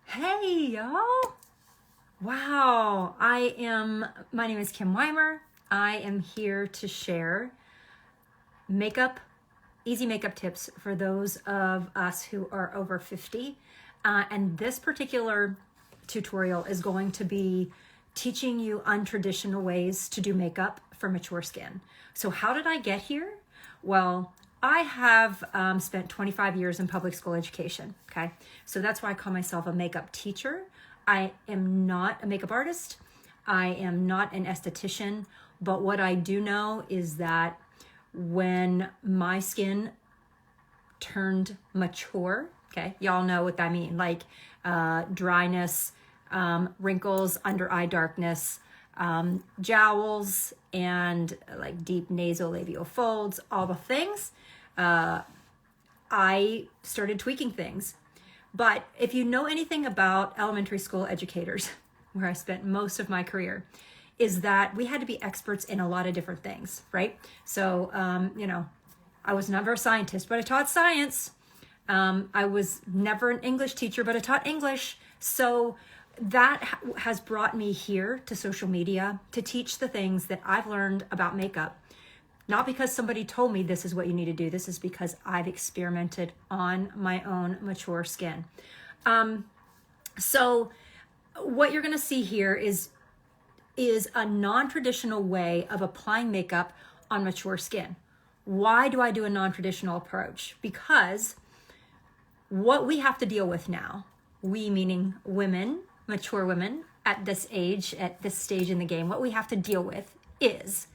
Hey, y'all. Wow. My name is Kim Weimer. I am here to share easy makeup tips for those of us who are over 50. And this particular tutorial is going to be teaching you untraditional ways to do makeup for mature skin. So how did I get here? Well, I have spent 25 years in public school education, okay? So that's why I call myself a makeup teacher. I am not a makeup artist. I am not an esthetician, but what I do know is that when my skin turned mature, okay, y'all know what I mean, like dryness, wrinkles, under eye darkness, jowls, and like deep nasolabial folds, all the things. I started tweaking things. But if you know anything about elementary school educators, where I spent most of my career, is that we had to be experts in a lot of different things, right? So, I was never a scientist, but I taught science. I was never an English teacher, but I taught English. So that has brought me here to social media to teach the things that I've learned about makeup. Not because somebody told me this is what you need to do. This is because I've experimented on my own mature skin. So what you're going to see here is a non-traditional way of applying makeup on mature skin. Why do I do a non-traditional approach? Because what we have to deal with now, we meaning women, mature women at this age, at this stage in the game, what we have to deal with is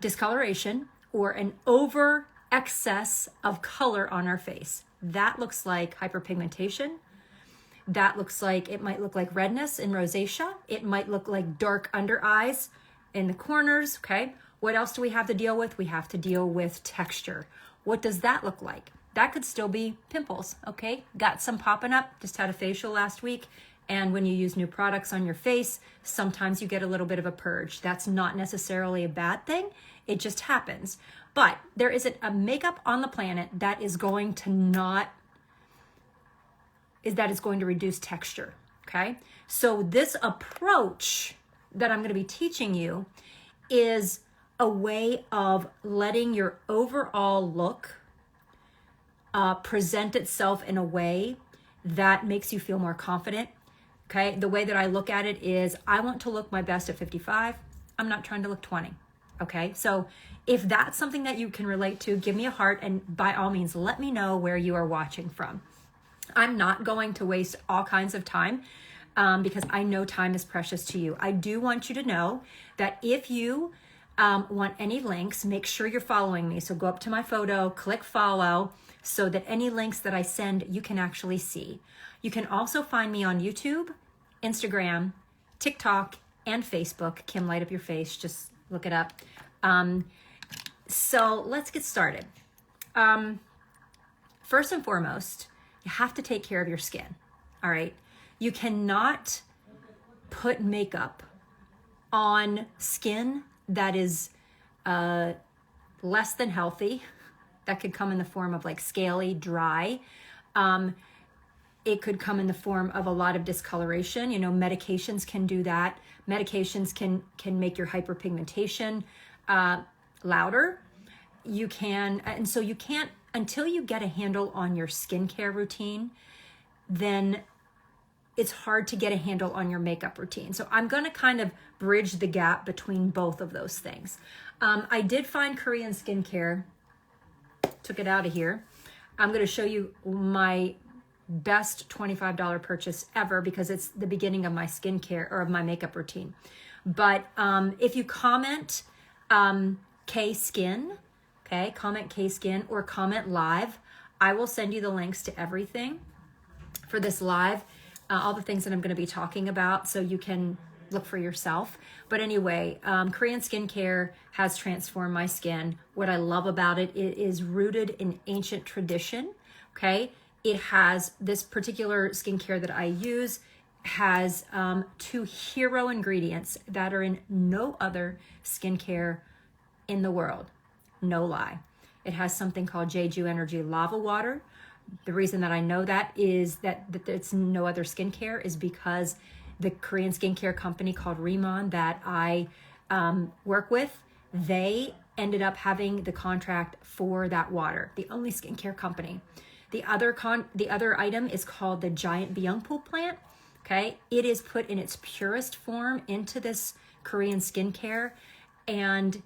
discoloration or an over excess of color on our face. That looks like hyperpigmentation. That looks like, it might look like redness and rosacea. It might look like dark under eyes in the corners, okay? What else do we have to deal with? We have to deal with texture. What does that look like? That could still be pimples, okay? Got some popping up, just had a facial last week. And when you use new products on your face, sometimes you get a little bit of a purge. That's not necessarily a bad thing. It just happens. But there isn't a makeup on the planet that is going to reduce texture, okay? So this approach that I'm going to be teaching you is a way of letting your overall look present itself in a way that makes you feel more confident. Okay, the way that I look at it is I want to look my best at 55. I'm not trying to look 20. Okay, so if that's something that you can relate to, give me a heart, and by all means, let me know where you are watching from. I'm not going to waste all kinds of time because I know time is precious to you. I do want you to know that if you want any links, make sure you're following me. So go up to my photo, click follow, so that any links that I send, you can actually see. You can also find me on YouTube, Instagram, TikTok, and Facebook. Kim, light up your face. Just look it up. So let's get started. First and foremost, you have to take care of your skin. All right. You cannot put makeup on skin that is less than healthy. That could come in the form of like scaly, dry. It could come in the form of a lot of discoloration. You know, medications can do that. Medications can make your hyperpigmentation louder. And so you can't, until you get a handle on your skincare routine, then it's hard to get a handle on your makeup routine. So I'm going to kind of bridge the gap between both of those things. I did find Korean skincare, took it out of here. I'm going to show you my best $25 purchase ever because it's the beginning of my skincare or of my makeup routine. But if you comment K Skin, okay, comment K Skin or comment live, I will send you the links to everything for this live, all the things that I'm going to be talking about, so you can look for yourself. But anyway, Korean skincare has transformed my skin. What I love about it, it is rooted in ancient tradition, okay? It has this particular skincare that I use has 2 hero ingredients that are in no other skincare in the world. No lie. It has something called Jeju Energy Lava Water, The reason that I know that is that it's no other skincare is because the Korean skincare company called Rimon that I work with, they ended up having the contract for that water, the only skincare company. The other item is called the giant Byungpool plant. Okay, it is put in its purest form into this Korean skincare, and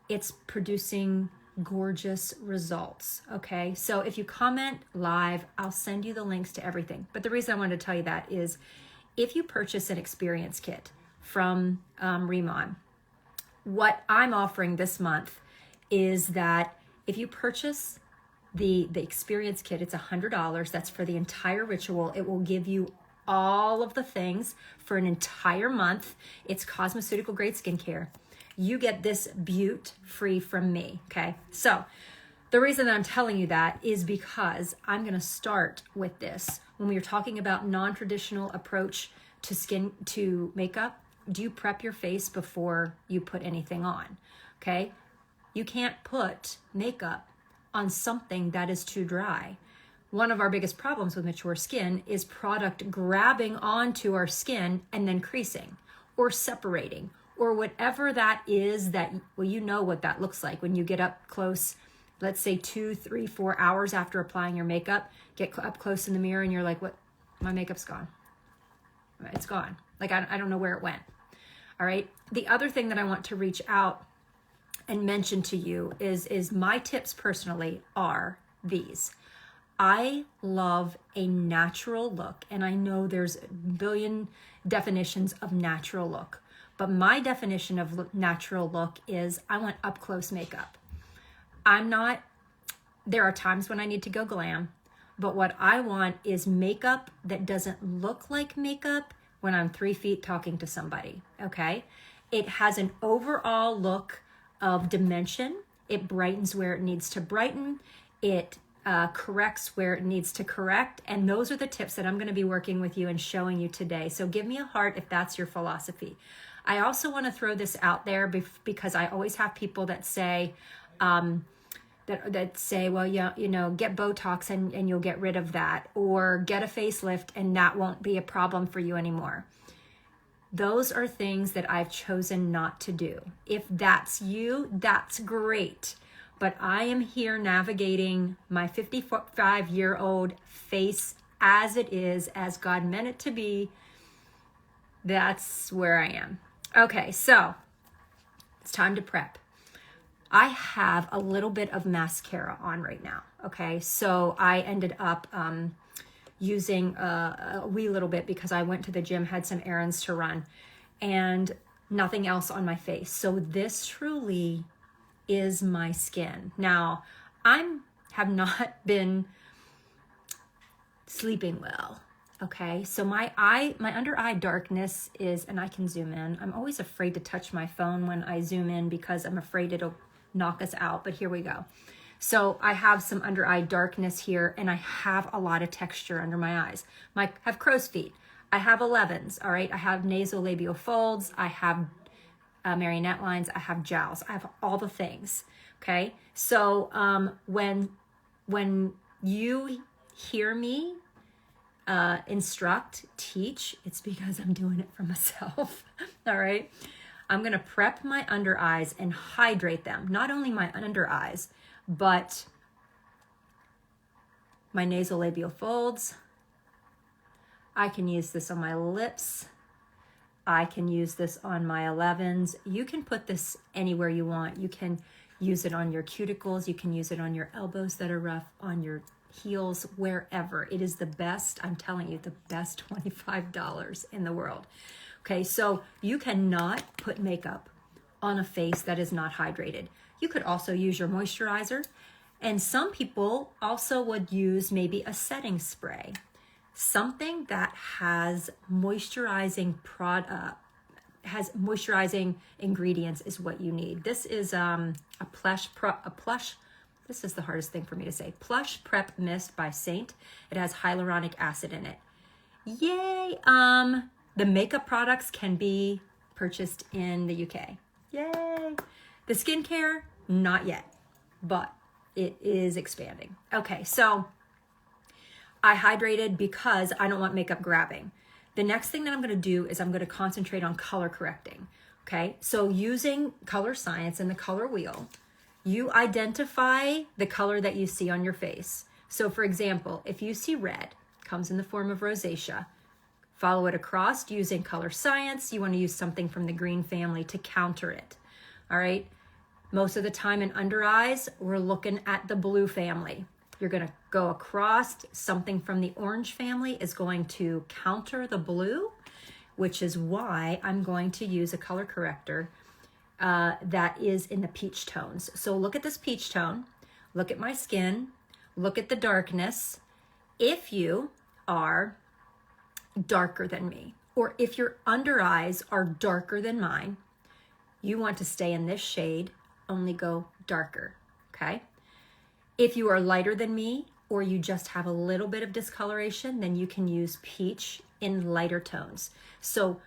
it's producing gorgeous results. Okay, so if you comment live, I'll send you the links to everything. But the reason I wanted to tell you that is if you purchase an experience kit from Rimon, what I'm offering this month is that if you purchase the experience kit, it's $100. That's for the entire ritual. It will give you all of the things for an entire month. It's cosmeceutical grade skincare. You get this beaut free from me, okay? So the reason that I'm telling you that is because I'm going to start with this. When we were talking about non-traditional approach to makeup, do you prep your face before you put anything on, okay? You can't put makeup on something that is too dry. One of our biggest problems with mature skin is product grabbing onto our skin and then creasing or separating or whatever that is that, well, you know what that looks like when you get up close, let's say 2, 3, 4 hours after applying your makeup, get up close in the mirror and you're like, what? My makeup's gone. It's gone. Like, I don't know where it went. All right. The other thing that I want to reach out and mention to you is my tips personally are these. I love a natural look, and I know there's a billion definitions of natural look, but my definition of natural look is I want up close makeup. There are times when I need to go glam, but what I want is makeup that doesn't look like makeup when I'm 3 feet talking to somebody, okay? It has an overall look of dimension. It brightens where it needs to brighten. It corrects where it needs to correct. And those are the tips that I'm going to be working with you and showing you today. So give me a heart if that's your philosophy. I also want to throw this out there because I always have people that say, that say, well, yeah, get Botox and you'll get rid of that, or get a facelift and that won't be a problem for you anymore. Those are things that I've chosen not to do. If that's you, that's great. But I am here navigating my 55-year-old face as it is, as God meant it to be. That's where I am. Okay, so it's time to prep. I have a little bit of mascara on right now, okay? So I ended up using a wee little bit because I went to the gym, had some errands to run, and nothing else on my face. So this truly is my skin. Now, have not been sleeping well, okay? So my under eye darkness is, and I can zoom in. I'm always afraid to touch my phone when I zoom in because I'm afraid it'll knock us out, but here we go. So I have some under eye darkness here, and I have a lot of texture under my eyes. I have crow's feet. I have 11s, all right? I have nasolabial folds. I have marionette lines. I have jowls. I have all the things, okay? So when you hear me instruct, teach, it's because I'm doing it for myself, all right? I'm going to prep my under eyes and hydrate them. Not only my under eyes, but my nasolabial folds. I can use this on my lips. I can use this on my 11s. You can put this anywhere you want. You can use it on your cuticles. You can use it on your elbows that are rough, on your heels, wherever. It is the best, I'm telling you, the best $25 in the world. Okay, so you cannot put makeup on a face that is not hydrated. You could also use your moisturizer, and some people also would use maybe a setting spray. Something that has moisturizing ingredients is what you need. This is this is the hardest thing for me to say. Plush Prep Mist by Saint. It has hyaluronic acid in it. Yay! The makeup products can be purchased in the UK. Yay! The skincare, not yet, but it is expanding. Okay, so I hydrated because I don't want makeup grabbing. The next thing that I'm going to do is I'm going to concentrate on color correcting. Okay, so using color science and the color wheel, you identify the color that you see on your face. So for example, if you see red, comes in the form of rosacea, follow it across using color science. You want to use something from the green family to counter it. All right, most of the time in under eyes, we're looking at the blue family. You're going to go across, something from the orange family is going to counter the blue, which is why I'm going to use a color corrector that is in the peach tones. So look at this peach tone, look at my skin, look at the darkness. If you are darker than me, or if your under eyes are darker than mine, you want to stay in this shade, only go darker, okay? If you are lighter than me, or you just have a little bit of discoloration, then you can use peach in lighter tones. So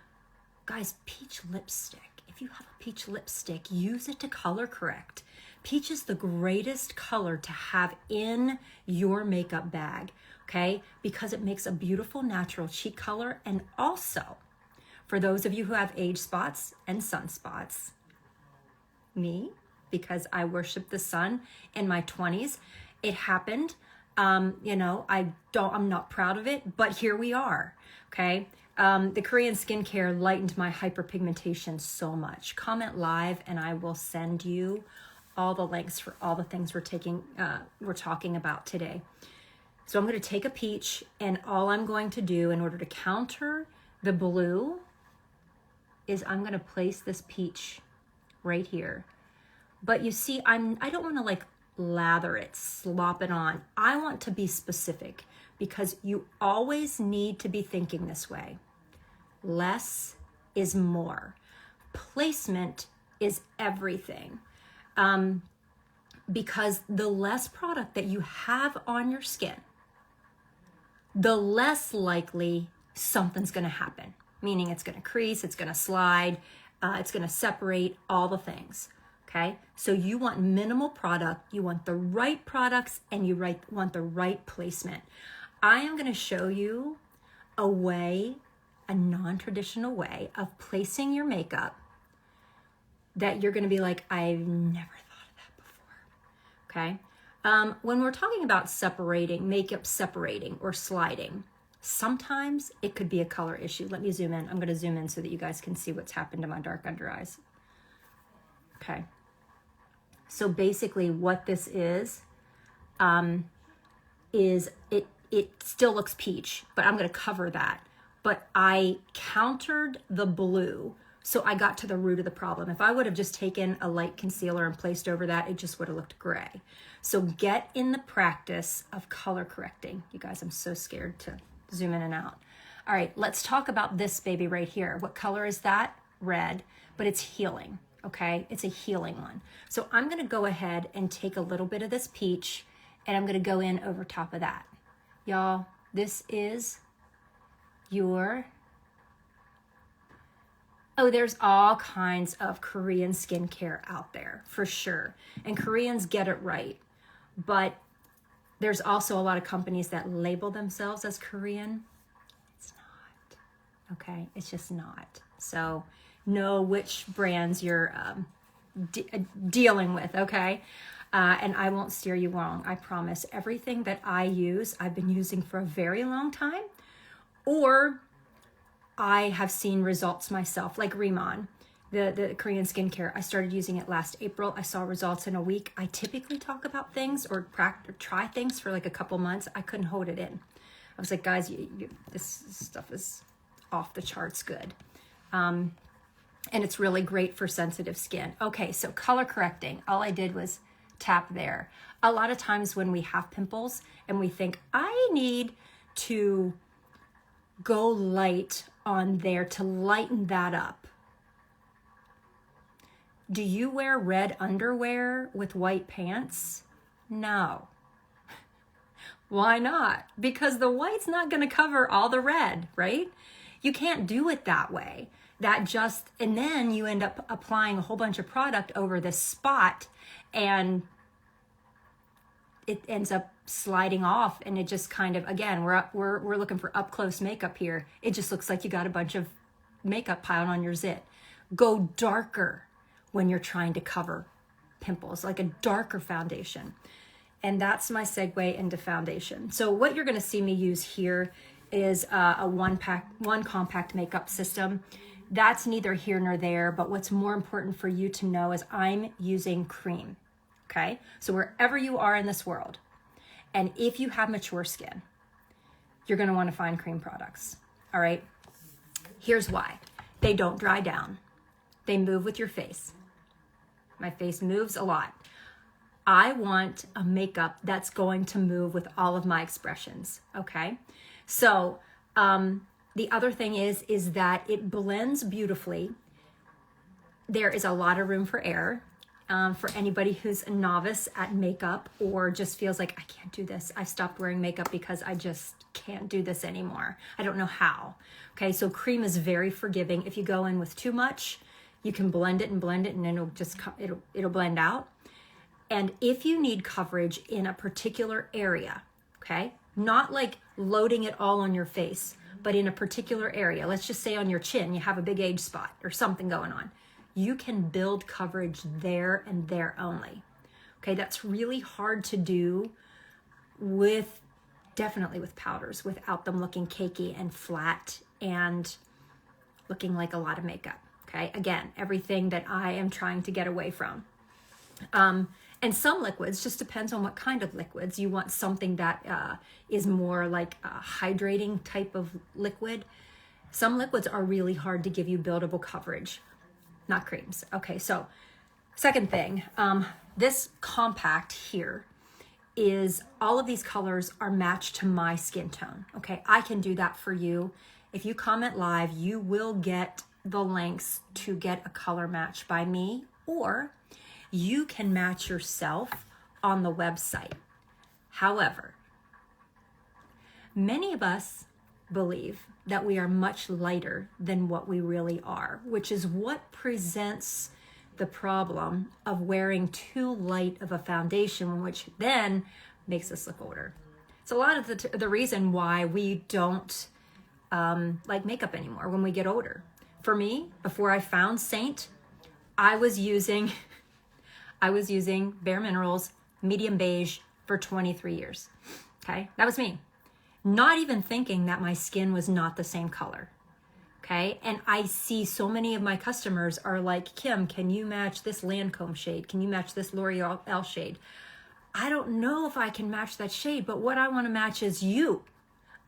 guys, peach lipstick. If you have a peach lipstick, use it to color correct. Peach is the greatest color to have in your makeup bag, okay? Because it makes a beautiful natural cheek color. And also, for those of you who have age spots and sunspots, me, because I worship the sun in my 20s, it happened. I'm not proud of it, but here we are, okay? The Korean skincare lightened my hyperpigmentation so much. Comment live and I will send you all the links for all the things we're talking about today. So I'm going to take a peach, and all I'm going to do in order to counter the blue is I'm going to place this peach right here. But you see, I don't want to like lather it, slop it on. I want to be specific, because you always need to be thinking this way. Less is more. Placement is everything. Because the less product that you have on your skin, the less likely something's going to happen. Meaning it's going to crease, it's going to slide, it's going to separate, all the things. Okay, so you want minimal product, you want the right products, and you want the right placement. I am going to show you a non-traditional way of placing your makeup that you're going to be like, I've never thought of that before. Okay, when we're talking about makeup separating or sliding, sometimes it could be a color issue. Let me zoom in. I'm going to zoom in so that you guys can see what's happened to my dark under eyes. Okay. So basically what this is it still looks peach, but I'm going to cover that. But I countered the blue, so I got to the root of the problem. If I would have just taken a light concealer and placed over that, it just would have looked gray. So get in the practice of color correcting. You guys, I'm so scared to zoom in and out. All right, let's talk about this baby right here. What color is that? Red, but it's healing. Okay, it's a healing one. So I'm going to go ahead and take a little bit of this peach, and I'm going to go in over top of that. Y'all, this is there's all kinds of Korean skincare out there for sure. And Koreans get it right. But there's also a lot of companies that label themselves as Korean. It's not. Okay, it's just not. So know which brands you're dealing with, okay? And I won't steer you wrong, I promise. Everything that I use, I've been using for a very long time, or I have seen results myself, like Rimmon, the Korean skincare. I started using it last April. I saw results in a week. I typically talk about things or try things for like a couple months. I couldn't hold it in. I was like, guys, this stuff is off the charts good. And it's really great for sensitive skin. Okay, so color correcting. All I did was tap there. A lot of times when we have pimples and we think, I need to go light on there to lighten that up. Do you wear red underwear with white pants? No. Why not? Because the white's not going to cover all the red, right? You can't do it that way. And then you end up applying a whole bunch of product over this spot, and it ends up sliding off, and it just kind of, again, we're looking for up close makeup here. It just looks like you got a bunch of makeup piled on your zit. Go darker when you're trying to cover pimples, like a darker foundation. And that's my segue into foundation. So what you're going to see me use here is a one compact makeup system. That's neither here nor there, but what's more important for you to know is I'm using cream. Okay, so wherever you are in this world, and if you have mature skin, you're going to want to find cream products. All right, here's why. They don't dry down. They move with your face. My face moves a lot. I want a makeup that's going to move with all of my expressions. Okay, so the other thing is that it blends beautifully. There is a lot of room for error. For anybody who's a novice at makeup or just feels like, I can't do this. I've stopped wearing makeup because I just can't do this anymore. I don't know how. Okay, so cream is very forgiving. If you go in with too much, you can blend it and it'll blend out. And if you need coverage in a particular area, okay, not like loading it all on your face, but in a particular area, let's just say on your chin, you have a big age spot or something going on. You can build coverage there and there only. Okay, that's really hard to do definitely with powders, without them looking cakey and flat and looking like a lot of makeup. Okay, again, everything that I am trying to get away from. And some liquids, just depends on what kind of liquids. You want something that is more like a hydrating type of liquid. Some liquids are really hard to give you buildable coverage. Not creams. Okay, so second thing, this compact here is all of these colors are matched to my skin tone. Okay, I can do that for you. If you comment live, you will get the links to get a color match by me, or you can match yourself on the website. However, many of us believe that we are much lighter than what we really are, which is what presents the problem of wearing too light of a foundation, which then makes us look older. It's a lot of the reason why we don't like makeup anymore when we get older. For me, before I found Saint, I was using Bare Minerals medium beige for 23 years. Okay, that was me. Not even thinking that my skin was not the same color. Okay, and I see so many of my customers are like, Kim, can you match this Lancome shade? Can you match this L'Oreal shade? I don't know if I can match that shade, but what I want to match is you.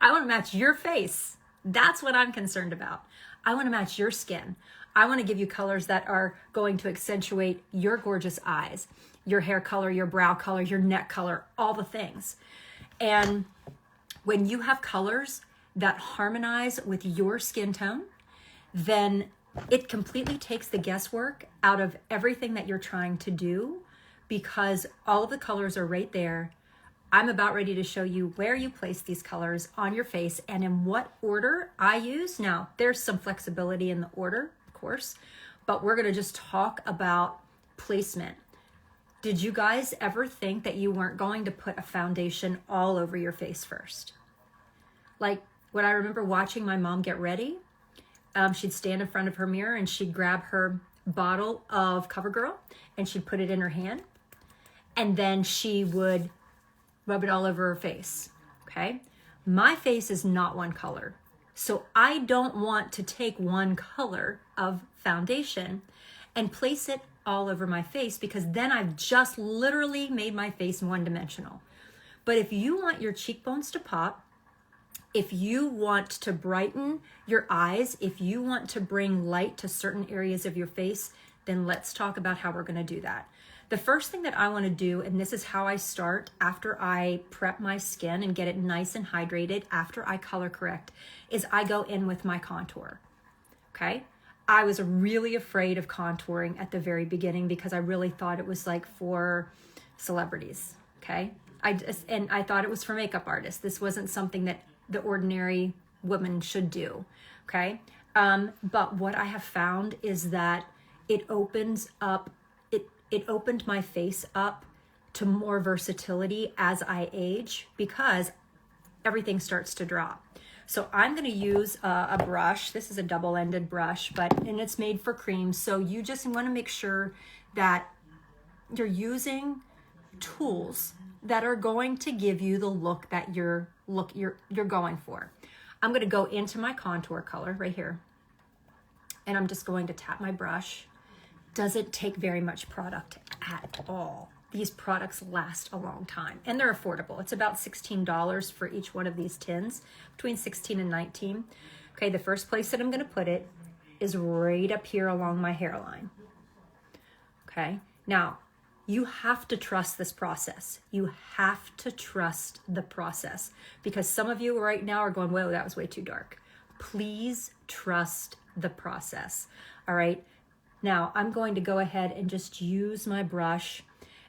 I want to match your face. That's what I'm concerned about. I want to match your skin. I want to give you colors that are going to accentuate your gorgeous eyes, your hair color, your brow color, your neck color, all the things. And when you have colors that harmonize with your skin tone, then it completely takes the guesswork out of everything that you're trying to do, because all of the colors are right there. I'm about ready to show you where you place these colors on your face and in what order I use. Now, there's some flexibility in the order, of course, but we're going to just talk about placement. Did you guys ever think that you weren't going to put a foundation all over your face first? Like when I remember watching my mom get ready, she'd stand in front of her mirror and she'd grab her bottle of CoverGirl and she'd put it in her hand, and then she would rub it all over her face. Okay, my face is not one color, so I don't want to take one color of foundation and place it all over my face, because then I've just literally made my face one-dimensional. But if you want your cheekbones to pop, if you want to brighten your eyes, if you want to bring light to certain areas of your face, then let's talk about how we're going to do that. The first thing that I want to do, and this is how I start after I prep my skin and get it nice and hydrated, after I color correct, is I go in with my contour. Okay? I was really afraid of contouring at the very beginning because I really thought it was like for celebrities. Okay? I thought it was for makeup artists. This wasn't something that the ordinary woman should do. Okay? But what I have found is that it opens up, it opened my face up to more versatility as I age because everything starts to drop. So I'm going to use a brush. This is a double-ended brush, and it's made for cream. So you just want to make sure that you're using tools that are going to give you the look that you're going for. I'm going to go into my contour color right here, and I'm just going to tap my brush. Doesn't take very much product at all. These products last a long time, and they're affordable. It's about $16 for each one of these tins, between 16 and 19. Okay, the first place that I'm going to put it is right up here along my hairline. Okay, now you have to trust this process. You have to trust the process, because some of you right now are going, whoa, that was way too dark. Please trust the process. All right, now I'm going to go ahead and just use my brush.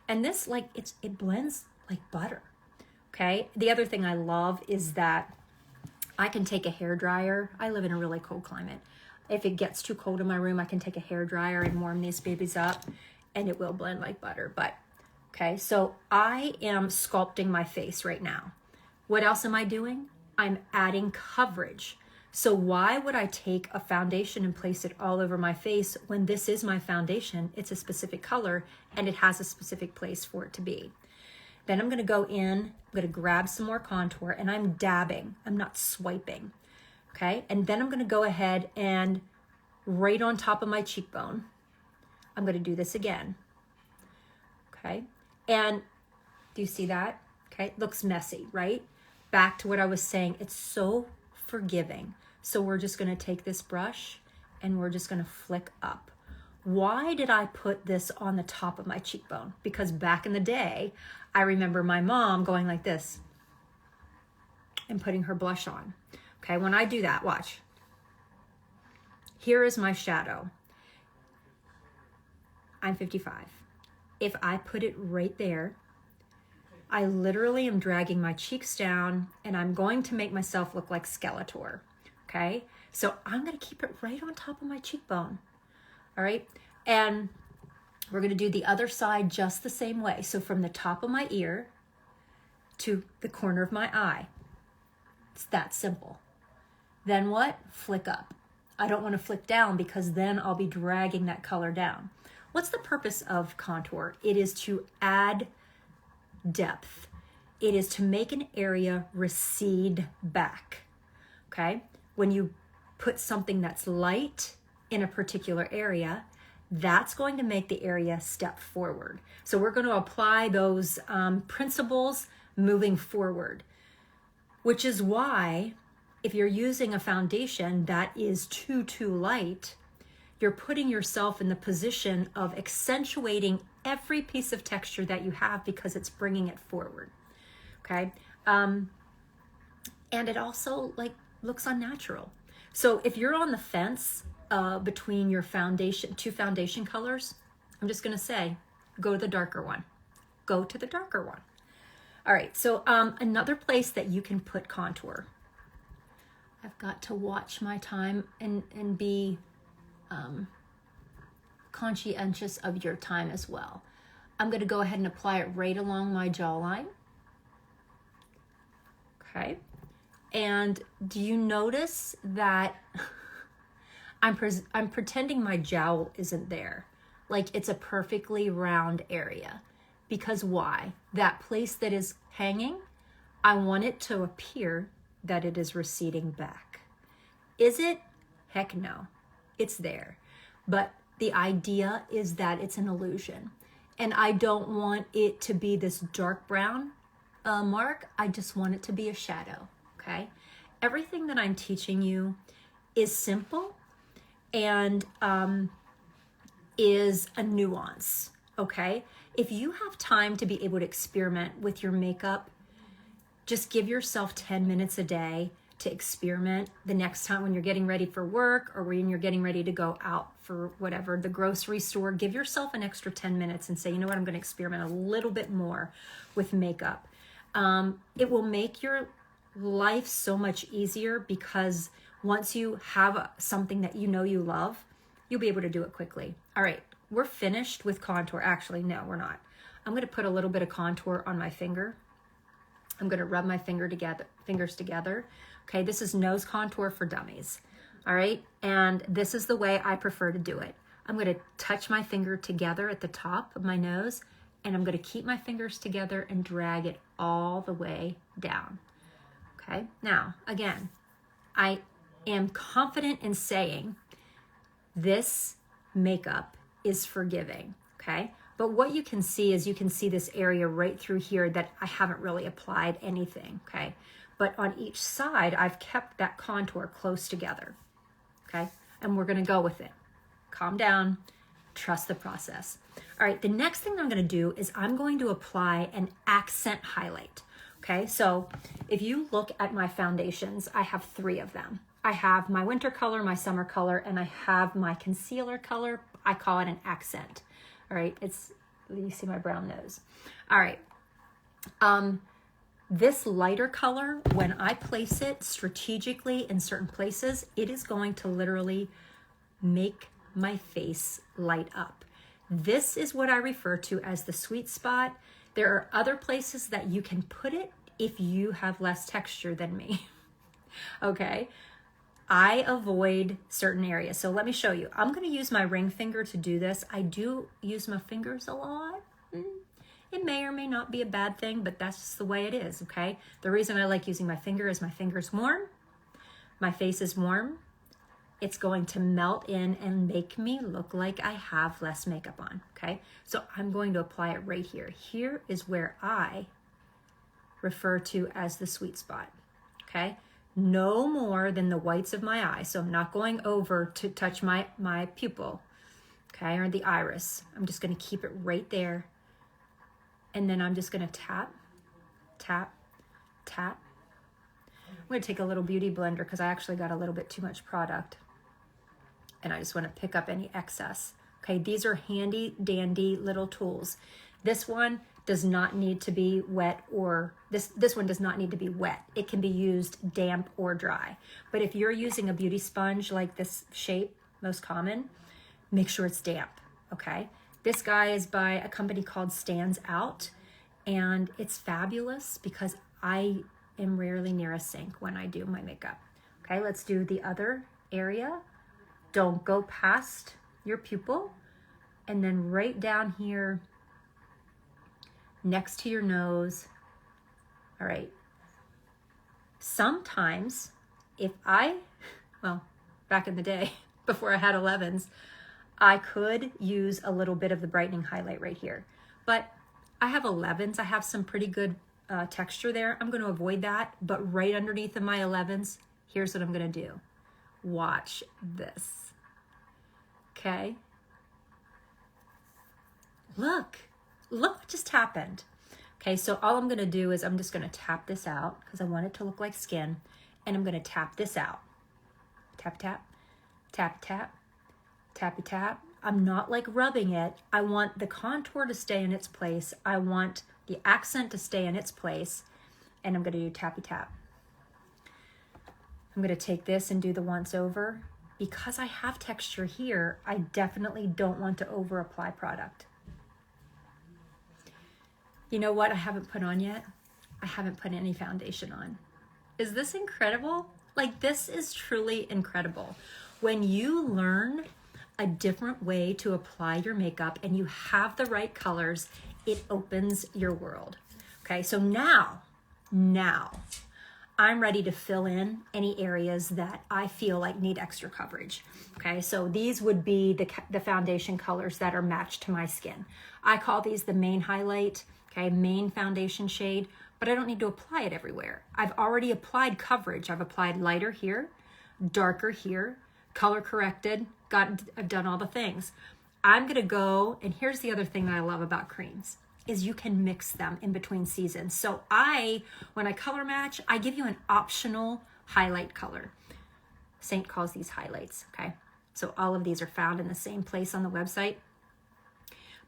And this, like, it blends like butter, okay? The other thing I love is that I can take a hairdryer. I live in a really cold climate. If it gets too cold in my room, I can take a hairdryer and warm these babies up, and it will blend like butter. But, okay, so I am sculpting my face right now. What else am I doing? I'm adding coverage. So why would I take a foundation and place it all over my face when this is my foundation? It's a specific color and it has a specific place for it to be. Then I'm going to go in, I'm going to grab some more contour, and I'm dabbing. I'm not swiping. Okay. And then I'm going to go ahead and right on top of my cheekbone, I'm going to do this again. Okay. And do you see that? Okay. It looks messy, right? Back to what I was saying. It's so forgiving. So we're just going to take this brush and we're just going to flick up. Why did I put this on the top of my cheekbone? Because back in the day, I remember my mom going like this and putting her blush on. Okay, when I do that, watch. Here is my shadow. I'm 55. If I put it right there, I literally am dragging my cheeks down and I'm going to make myself look like Skeletor. Okay, so I'm going to keep it right on top of my cheekbone. All right, and we're going to do the other side just the same way. So from the top of my ear to the corner of my eye. It's that simple. Then what? Flick up. I don't want to flick down because then I'll be dragging that color down. What's the purpose of contour? It is to add depth. It is to make an area recede back. Okay? When you put something that's light in a particular area, that's going to make the area step forward. So we're going to apply those principles moving forward, which is why if you're using a foundation that is too light, you're putting yourself in the position of accentuating every piece of texture that you have because it's bringing it forward. Okay. And it also like looks unnatural. So if you're on the fence between your two foundation colors, I'm just going to say, go to the darker one. Go to the darker one. All right. So another place that you can put contour. I've got to watch my time and be conscientious of your time as well. I'm going to go ahead and apply it right along my jawline. Okay. And do you notice that I'm pretending my jowl isn't there? Like it's a perfectly round area. Because why? That place that is hanging, I want it to appear that it is receding back. Is it? Heck no. It's there. But the idea is that it's an illusion. And I don't want it to be this dark brown mark. I just want it to be a shadow. Okay? Everything that I'm teaching you is simple and is a nuance. Okay? If you have time to be able to experiment with your makeup, just give yourself 10 minutes a day to experiment. The next time when you're getting ready for work or when you're getting ready to go out for whatever, the grocery store, give yourself an extra 10 minutes and say, you know what, I'm going to experiment a little bit more with makeup. It will make your life so much easier because once you have something that you know you love, you'll be able to do it quickly. All right, we're finished with contour. Actually, no, we're not. I'm going to put a little bit of contour on my finger. I'm going to rub my fingers together. Okay, this is nose contour for dummies. All right, and this is the way I prefer to do it. I'm going to touch my finger together at the top of my nose, and I'm going to keep my fingers together and drag it all the way down. Okay, now, again, I am confident in saying this makeup is forgiving, okay? But what you can see is you can see this area right through here that I haven't really applied anything, okay? But on each side, I've kept that contour close together, okay? And we're gonna go with it. Calm down, trust the process. All right, the next thing I'm gonna do is I'm going to apply an accent highlight, okay? So if you look at my foundations, I have 3 of them. I have my winter color, my summer color, and I have my concealer color. I call it an accent. All right, you see my brown nose. All right, this lighter color, when I place it strategically in certain places, it is going to literally make my face light up. This is what I refer to as the sweet spot. There are other places that you can put it if you have less texture than me, okay? I avoid certain areas. So let me show you. I'm going to use my ring finger to do this. I do use my fingers a lot. It may or may not be a bad thing, but that's just the way it is, okay? The reason I like using my finger is my finger's warm. My face is warm. It's going to melt in and make me look like I have less makeup on, okay? So I'm going to apply it right here. Here is where I refer to as the sweet spot, okay? No more than the whites of my eye. So I'm not going over to touch my pupil, okay, or the iris. I'm just going to keep it right there. And then I'm just going to tap, tap, tap. I'm going to take a little beauty blender because I actually got a little bit too much product. And I just want to pick up any excess. Okay, these are handy dandy little tools. This one does not need to be wet, or this one does not need to be wet. It can be used damp or dry. But if you're using a beauty sponge like this shape, most common, make sure it's damp, okay? This guy is by a company called Stands Out, and it's fabulous because I am rarely near a sink when I do my makeup. Okay, let's do the other area. Don't go past your pupil, and then right down here next to your nose. All right. Sometimes well, back in the day, before I had 11s, I could use a little bit of the brightening highlight right here. But I have 11s. I have some pretty good texture there. I'm going to avoid that. But right underneath of my 11s, here's what I'm going to do. Watch this. Okay? Look what just happened. Okay, so all I'm gonna do is I'm just gonna tap this out because I want it to look like skin, and I'm gonna tap this out. Tap, tap, tap, tap, tappy tap. I'm not like rubbing it. I want the contour to stay in its place. I want the accent to stay in its place, and I'm gonna do tappy tap. I'm gonna take this and do the once over. Because I have texture here, I definitely don't want to over apply product. You know what I haven't put on yet? I haven't put any foundation on. Is this incredible? Like, this is truly incredible. When you learn a different way to apply your makeup and you have the right colors, it opens your world. Okay, so now I'm ready to fill in any areas that I feel like need extra coverage. Okay, so these would be the foundation colors that are matched to my skin. I call these the main highlight, okay, main foundation shade, but I don't need to apply it everywhere. I've already applied coverage. I've applied lighter here, darker here, color corrected, I've done all the things. I'm gonna go, and here's the other thing that I love about creams, is you can mix them in between seasons. So when I color match, I give you an optional highlight color. Saint calls these highlights, okay? So all of these are found in the same place on the website.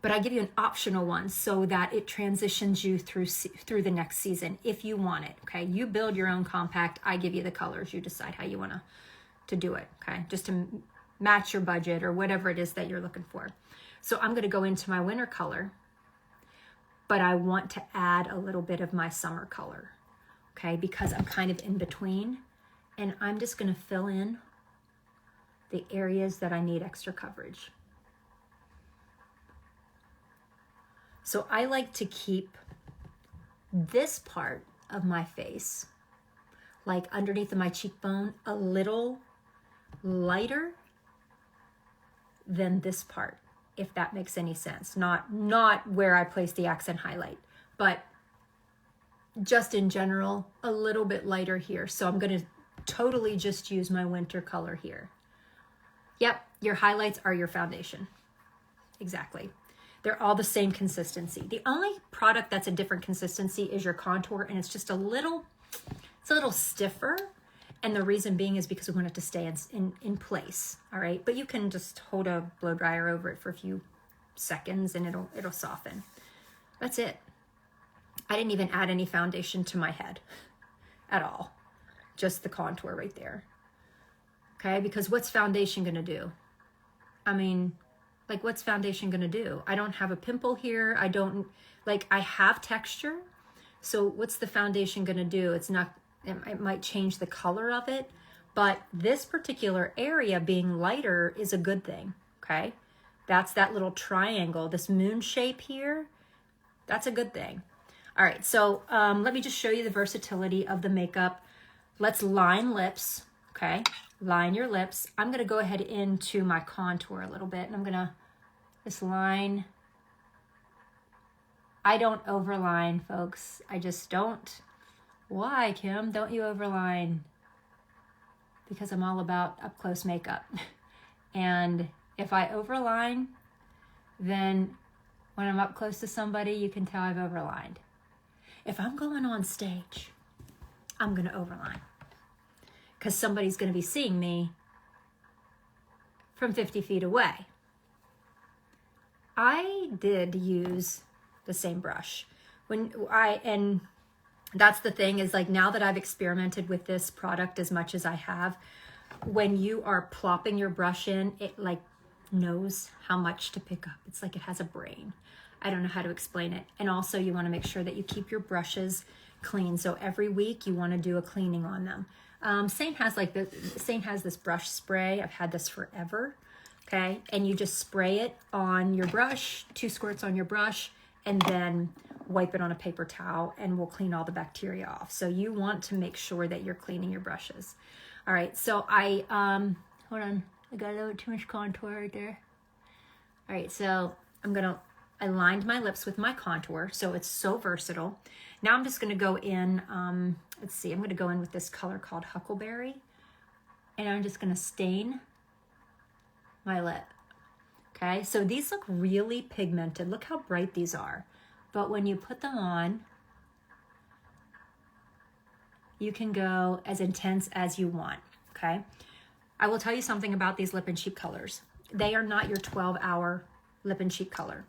But I give you an optional one so that it transitions you through the next season if you want it, okay? You build your own compact. I give you the colors. You decide how you want to do it, okay? Just to match your budget or whatever it is that you're looking for. So I'm going to go into my winter color, but I want to add a little bit of my summer color, okay, because I'm kind of in between, and I'm just gonna fill in the areas that I need extra coverage. So I like to keep this part of my face, like underneath of my cheekbone, a little lighter than this part, if that makes any sense. Not where I place the accent highlight, but just in general, a little bit lighter here. So I'm gonna totally just use my winter color here. Yep, your highlights are your foundation. Exactly. They're all the same consistency. The only product that's a different consistency is your contour, and it's just a little stiffer. And the reason being is because we want it to stay in place, all right? But you can just hold a blow dryer over it for a few seconds and it'll soften. That's it. I didn't even add any foundation to my head at all. Just the contour right there. Okay, because what's foundation gonna do? I mean, like, what's foundation gonna do? I don't have a pimple here. I have texture. So what's the foundation gonna do? It might change the color of it, but this particular area being lighter is a good thing, okay? That's that little triangle, this moon shape here, that's a good thing. All right, so let me just show you the versatility of the makeup. Let's line lips, okay? Line your lips. I'm gonna go ahead into my contour a little bit, and I'm gonna just line. I don't overline, folks. I just don't. Why, Kim? Don't you overline? Because I'm all about up close makeup. And if I overline, then when I'm up close to somebody, you can tell I've overlined. If I'm going on stage, I'm going to overline because somebody's going to be seeing me from 50 feet away. I did use the same brush and that's the thing is, like, now that I've experimented with this product as much as I have, when you are plopping your brush in, it like knows how much to pick up. It's like it has a brain. I don't know how to explain it. And also you want to make sure that you keep your brushes clean. So every week you want to do a cleaning on them. Saint has this brush spray. I've had this forever. Okay. And you just spray it on your brush, 2 squirts on your brush, and then wipe it on a paper towel and we'll clean all the bacteria off. So you want to make sure that you're cleaning your brushes. All right, so hold on, I got a little too much contour right there. All right, so I lined my lips with my contour, so it's so versatile. Now I'm just gonna go in, let's see, I'm gonna go in with this color called Huckleberry, and I'm just gonna stain my lip. Okay, so these look really pigmented. Look how bright these are. But when you put them on, you can go as intense as you want, okay? I will tell you something about these lip and cheek colors. They are not your 12-hour lip and cheek color.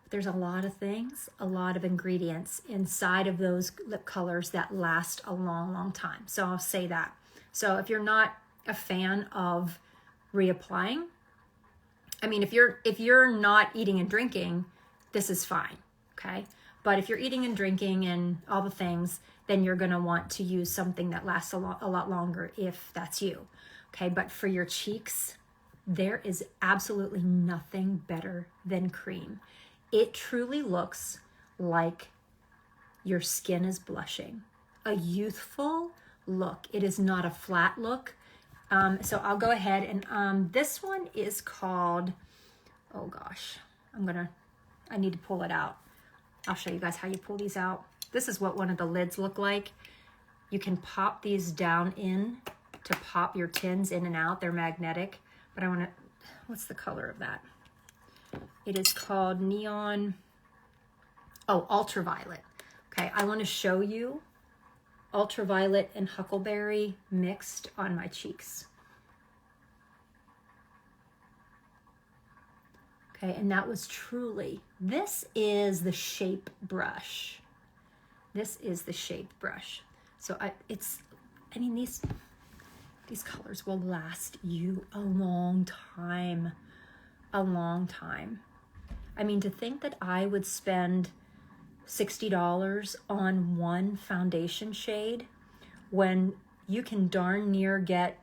There's a lot of things, a lot of ingredients inside of those lip colors that last a long, long time. So I'll say that. So if you're not a fan of reapplying, I mean, if you're not eating and drinking, this is fine. Okay, but if you're eating and drinking and all the things, then you're going to want to use something that lasts a lot longer if that's you. Okay, but for your cheeks, there is absolutely nothing better than cream. It truly looks like your skin is blushing. A youthful look. It is not a flat look. So I'll go ahead and this one is called, oh gosh, I need to pull it out. I'll show you guys how you pull these out. This is what one of the lids look like. You can pop these down in to pop your tins in and out. They're magnetic, but what's the color of that? It is called ultraviolet. Okay, I want to show you ultraviolet and huckleberry mixed on my cheeks. Okay, and that was truly, this is the shape brush. This is the shape brush. So these colors will last you a long time. A long time. I mean, to think that I would spend $60 on one foundation shade when you can darn near get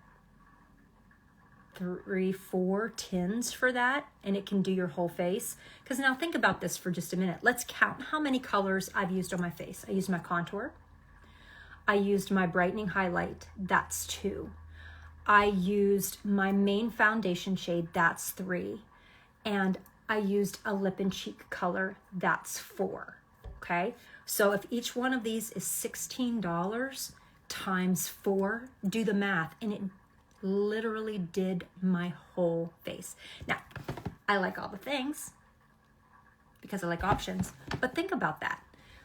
3-4 tins for that, and it can do your whole face. Because now think about this for just a minute. Let's count how many colors I've used on my face. I used my contour. I used my brightening highlight. That's 2. I used my main foundation shade. That's 3. And I used a lip and cheek color. That's 4. Okay. So if each one of these is $16 times 4, do the math, and it literally did my whole face. Now, I like all the things because I like options, but think about that.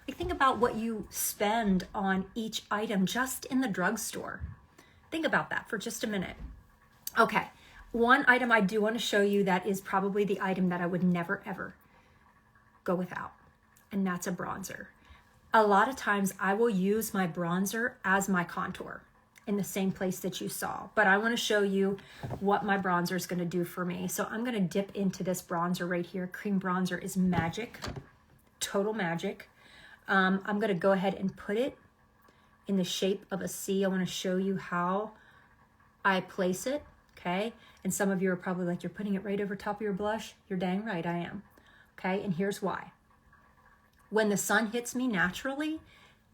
Like, think about what you spend on each item just in the drugstore. Think about that for just a minute. Okay, one item I do want to show you that is probably the item that I would never ever go without, and that's a bronzer. A lot of times I will use my bronzer as my contour in the same place that you saw, but I want to show you what my bronzer is going to do for me. So I'm going to dip into this bronzer right here. Cream bronzer is magic, total magic. I'm going to go ahead and put it in the shape of a C. I want to show you how I place it, okay? And some of you are probably like, you're putting it right over top of your blush. You're dang right, I am, okay? And here's why. When the sun hits me naturally,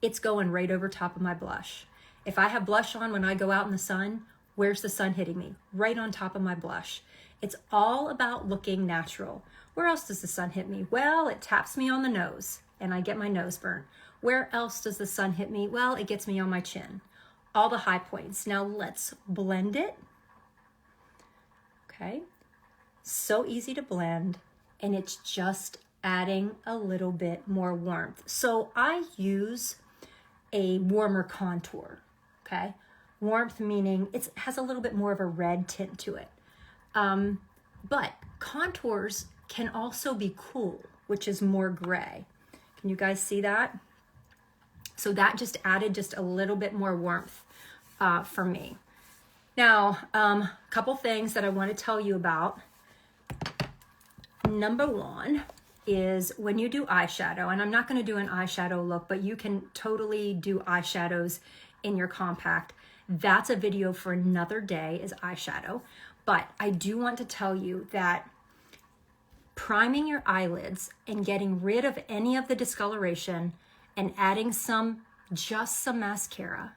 it's going right over top of my blush. If I have blush on when I go out in the sun, where's the sun hitting me? Right on top of my blush. It's all about looking natural. Where else does the sun hit me? Well, it taps me on the nose and I get my nose burn. Where else does the sun hit me? Well, it gets me on my chin. All the high points. Now let's blend it. Okay. So easy to blend, and it's just adding a little bit more warmth. So I use a warmer contour, okay? Warmth meaning it has a little bit more of a red tint to it. But contours can also be cool, which is more gray. Can you guys see that? So that just added just a little bit more warmth for me. Now, a couple things that I want to tell you about. Number one is when you do eyeshadow, and I'm not going to do an eyeshadow look, but you can totally do eyeshadows in your compact. That's a video for another day, is eyeshadow. But I do want to tell you that priming your eyelids and getting rid of any of the discoloration and adding just some mascara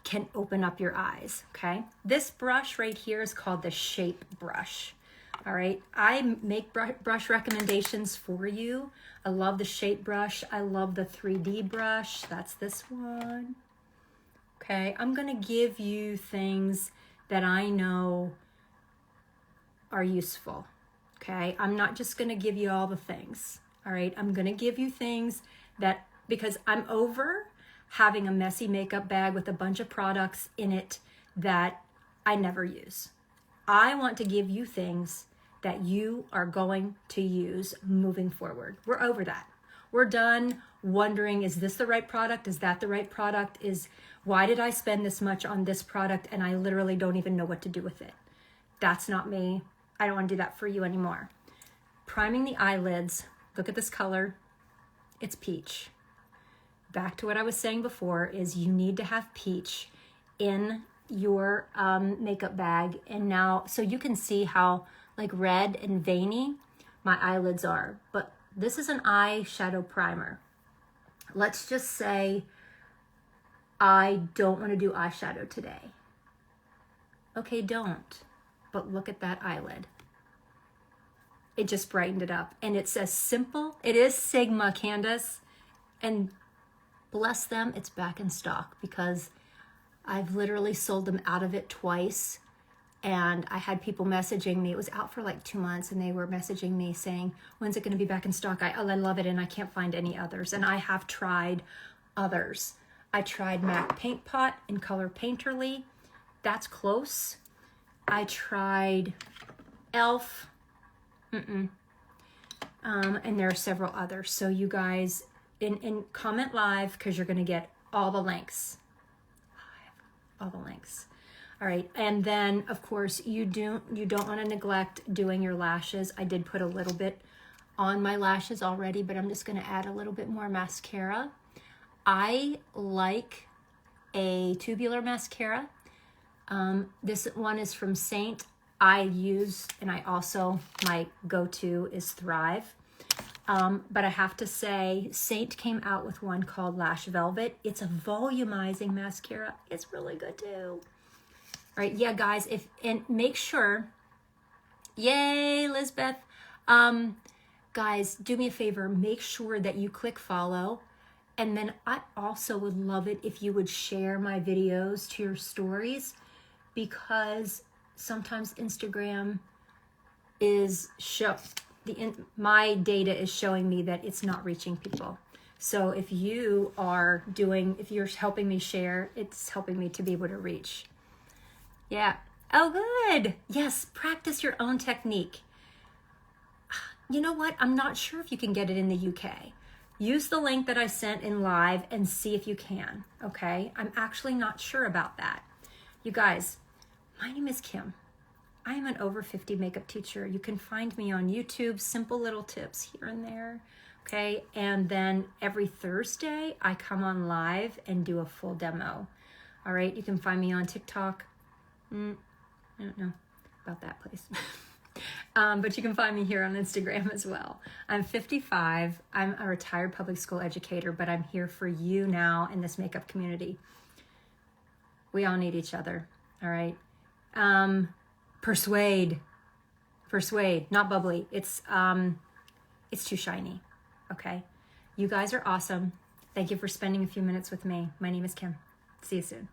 can open up your eyes, okay? This brush right here is called the Shape Brush. All right, I make brush recommendations for you. I love the Shape Brush. I love the 3D brush. That's this one. Okay, I'm gonna give you things that I know are useful. Okay, I'm not just gonna give you all the things. All right, I'm gonna give you things that, because I'm over having a messy makeup bag with a bunch of products in it that I never use. I want to give you things that you are going to use moving forward. We're over that. We're done wondering, is this the right product? Is that the right product? Why did I spend this much on this product and I literally don't even know what to do with it? That's not me. I don't want to do that for you anymore. Priming the eyelids. Look at this color. It's peach. Back to what I was saying before is you need to have peach in your makeup bag. And now, so you can see how like red and veiny my eyelids are. But this is an eyeshadow primer. Let's just say I don't want to do eyeshadow today. Okay, don't. But look at that eyelid. It just brightened it up. And it's as simple. It is Sigma, Candace. And bless them, it's back in stock because I've literally sold them out of it twice. And I had people messaging me. It was out for like 2 months, and they were messaging me saying, when's it going to be back in stock? I love it, and I can't find any others. And I have tried others. I tried MAC Paint Pot in color Painterly. That's close. I tried e.l.f. And there are several others. So you guys, in comment live, because you're going to get all the links. All the links. All right, and then of course you don't want to neglect doing your lashes. I did put a little bit on my lashes already, but I'm just going to add a little bit more mascara. I like a tubular mascara. This one is from Saint. I use, and I also, my go-to is Thrive. But I have to say, Saint came out with one called Lash Velvet. It's a volumizing mascara. It's really good too. All right, yeah, guys, and make sure, yay, Lisbeth. Guys, do me a favor, make sure that you click follow. And then I also would love it if you would share my videos to your stories, because sometimes Instagram is my data is showing me that it's not reaching people. So if you're helping me share, it's helping me to be able to reach. Yeah. Oh, good. Yes, practice your own technique. You know what? I'm not sure if you can get it in the UK. Use the link that I sent in live and see if you can, okay? I'm actually not sure about that. You guys, my name is Kim. I am an over 50 makeup teacher. You can find me on YouTube, simple little tips here and there, okay? And then every Thursday, I come on live and do a full demo. All right, you can find me on TikTok. I don't know about that place. But you can find me here on Instagram as well. I'm 55. I'm a retired public school educator, but I'm here for you now in this makeup community. We all need each other, all right? Persuade, not bubbly. It's too shiny, okay? You guys are awesome. Thank you for spending a few minutes with me. My name is Kim. See you soon.